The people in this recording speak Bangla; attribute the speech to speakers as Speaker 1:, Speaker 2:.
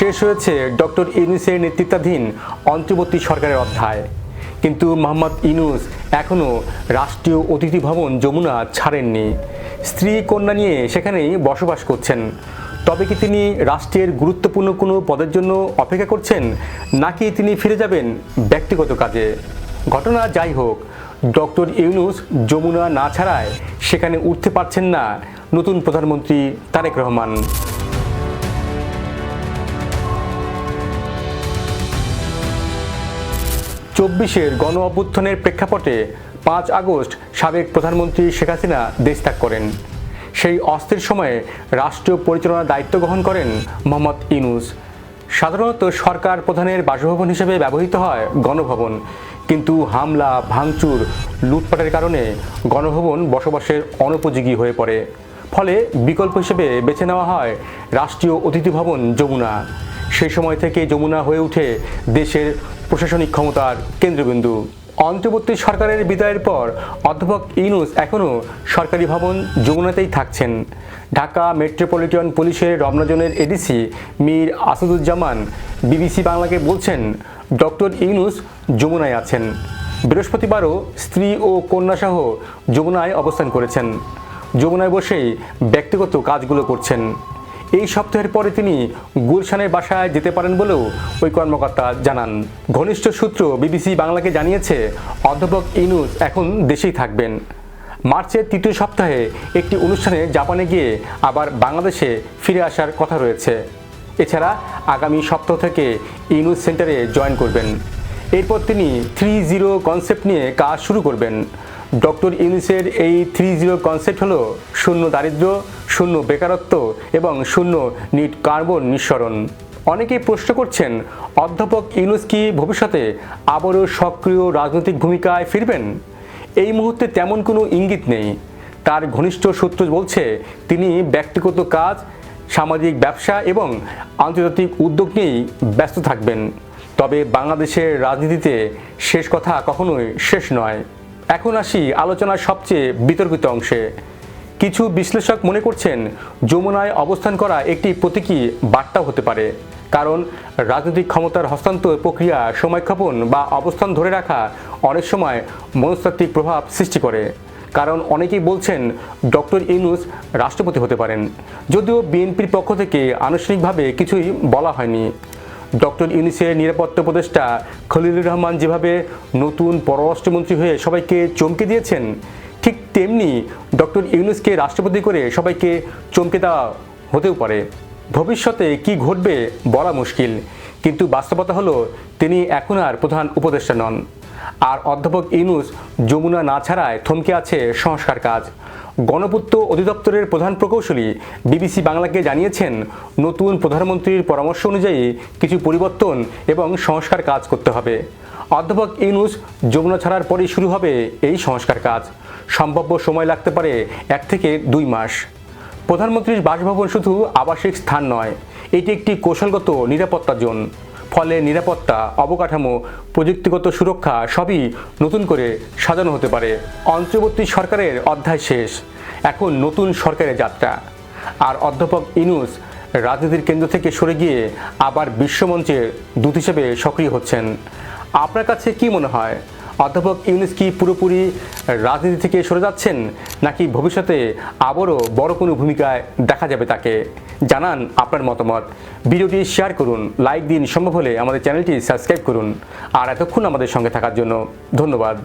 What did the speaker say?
Speaker 1: শেষ হয়েছে ডক্টর ইউনূসের নেতৃত্বাধীন অন্তর্বর্তী সরকারের অধ্যায়। কিন্তু মোহাম্মদ ইউনূস এখনও রাষ্ট্রীয় অতিথি ভবন যমুনা ছাড়েননি। স্ত্রী কন্যা নিয়ে সেখানেই বসবাস করছেন। তবে কি তিনি রাষ্ট্রের গুরুত্বপূর্ণ কোনো পদের জন্য অপেক্ষা করছেন, নাকি তিনি ফিরে যাবেন ব্যক্তিগত কাজে? ঘটনা যাই হোক, ডক্টর ইউনূস যমুনা না ছাড়ায় সেখানে উঠতে পারছেন না নতুন প্রধানমন্ত্রী তারেক রহমান। ২৪-এর গণ অভ্যুত্থানের প্রেক্ষাপটে ৫ আগস্ট সাবেক প্রধানমন্ত্রী শেখ হাসিনা দেশ ত্যাগ করেন। সেই অস্থির সময়ে রাষ্ট্রীয় পরিচালনার দায়িত্ব গ্রহণ করেন মোহাম্মদ ইউনূস। সাধারণত সরকার প্রধানের বাসভবন হিসেবে ব্যবহৃত হয় গণভবন, কিন্তু হামলা, ভাঙচুর, লুটপাটের কারণে গণভবন বসবাসের অনুপযোগী হয়ে পড়ে। ফলে বিকল্প হিসেবে বেছে নেওয়া হয় রাষ্ট্রীয় অতিথি ভবন যমুনা। সেই সময় থেকে যমুনা হয়ে ওঠে দেশের প্রশাসনিক ক্ষমতার কেন্দ্রবিন্দু। অন্তর্বর্তী সরকারের বিদায়ের পর অধ্যাপক ইউনূস এখনও সরকারি ভবন যমুনাতেই থাকছেন। ঢাকা মেট্রোপলিটন পুলিশের রমনা জোনের এডিসি মীর আসাদুজ্জামান বিবিসি বাংলাকে বলছেন, ডক্টর ইউনূস যমুনায় আছেন। বৃহস্পতিবারও স্ত্রী ও কন্যাসহ যমুনায় অবস্থান করেছেন। যমুনায় বসেই ব্যক্তিগত কাজগুলো করছেন। এই সপ্তাহের পরে তিনি গুলশানের বাসায় যেতে পারেন বলেও ওই কর্মকর্তা জানান। ঘনিষ্ঠ সূত্র বিবিসি বাংলাকে জানিয়েছে, অধ্যাপক ইউনূস এখন দেশেই থাকবেন। মার্চের তৃতীয় সপ্তাহে একটি অনুষ্ঠানে জাপানে গিয়ে আবার বাংলাদেশে ফিরে আসার কথা রয়েছে। এছাড়া আগামী সপ্তাহ থেকে ইউনূস সেন্টারে জয়েন করবেন। এরপর তিনি 3-0 কনসেপ্ট নিয়ে কাজ শুরু করবেন। ডক্টর ইউনূসের এই 3-0 কনসেপ্ট হলো শূন্য দারিদ্র্য, শূন্য বেকারত্ব এবং শূন্য নিট কার্বন নিঃসরণ। অনেকেই প্রশ্ন করছেন, অধ্যাপক ইউনূস কি ভবিষ্যতে আবারও সক্রিয় রাজনৈতিক ভূমিকায় ফিরবেন? এই মুহূর্তে তেমন কোনো ইঙ্গিত নেই। তার ঘনিষ্ঠ সূত্র বলছে, তিনি ব্যক্তিগত কাজ, সামাজিক ব্যবসা এবং আন্তর্জাতিক উদ্যোগ নিয়েই ব্যস্ত থাকবেন। তবে বাংলাদেশের রাজনীতিতে শেষ কথা কখনোই শেষ নয়। এখন আসি আলোচনার সবচেয়ে বিতর্কিত অংশে। কিছু বিশ্লেষক মনে করছেন, যমুনায় অবস্থান করা একটি প্রতীকী বার্তাও হতে পারে। কারণ রাজনৈতিক ক্ষমতার হস্তান্তর প্রক্রিয়া সময়ক্ষেপণ বা অবস্থান ধরে রাখা অনেক সময় মনস্তাত্ত্বিক প্রভাব সৃষ্টি করে। কারণ অনেকেই বলছেন, ডক্টর ইউনূস রাষ্ট্রপতি হতে পারেন, যদিও বিএনপির পক্ষ থেকে আনুষ্ঠানিকভাবে কিছুই বলা হয়নি। ডক্টর ইউনূসের নিরাপত্তা উপদেষ্টা খলিলুর রহমান যেভাবে নতুন পররাষ্ট্রমন্ত্রী হয়ে সবাইকে চমকে দিয়েছেন, ঠিক তেমনি ডক্টর ইউনূসকে রাষ্ট্রপতি করে সবাইকে চমকে দেওয়া হতেও পারে। ভবিষ্যতে কি ঘটবে বলা মুশকিল, কিন্তু বাস্তবতা হলো তিনি এখন আর প্রধান উপদেষ্টা নন। আর অধ্যাপক ইউনূস যমুনা না ছাড়ায় থমকে আছে সংস্কার কাজ। গণপূর্ত অধিদপ্তরের প্রধান প্রকৌশলী বিবিসি বাংলাকে জানিয়েছেন, নতুন প্রধানমন্ত্রীর পরামর্শ অনুযায়ী কিছু পরিবর্তন এবং সংস্কার কাজ করতে হবে। অধ্যাপক ইউনূস যমুনা ছাড়ার পরেই শুরু হবে এই সংস্কার কাজ। সম্ভাব্য সময় লাগতে পারে 1 থেকে 2 মাস। প্রধানমন্ত্রীর বাসভবন শুধু আবাসিক স্থান নয়, এটি একটি কৌশলগত নিরাপত্তা জোন। ফলে নিরাপত্তা, অবকাঠামো, প্রযুক্তিগত সুরক্ষা সবই নতুন করে সাজানো হতে পারে। অন্তর্বর্তী সরকারের অধ্যায় শেষ, এখন নতুন সরকারের যাত্রা। আর অধ্যাপক ইউনূস রাজনীতির কেন্দ্র থেকে সরে গিয়ে আবার বিশ্বমঞ্চের দূত হিসেবে সক্রিয় হচ্ছেন। আপনার কাছে কি মনে হয়, অধ্যাপক ইউনূস কি পুরোপুরি রাজনীতি থেকে সরে যাচ্ছেন, নাকি ভবিষ্যতে আবারও বড় কোনো ভূমিকায় দেখা যাবে তাকে? জানান আপনার মতামত। ভিডিওটি শেয়ার করুন, লাইক দিন, সম্ভব হলে আমাদের চ্যানেলটি সাবস্ক্রাইব করুন। আর এতক্ষণ আমাদের সঙ্গে থাকার জন্য ধন্যবাদ।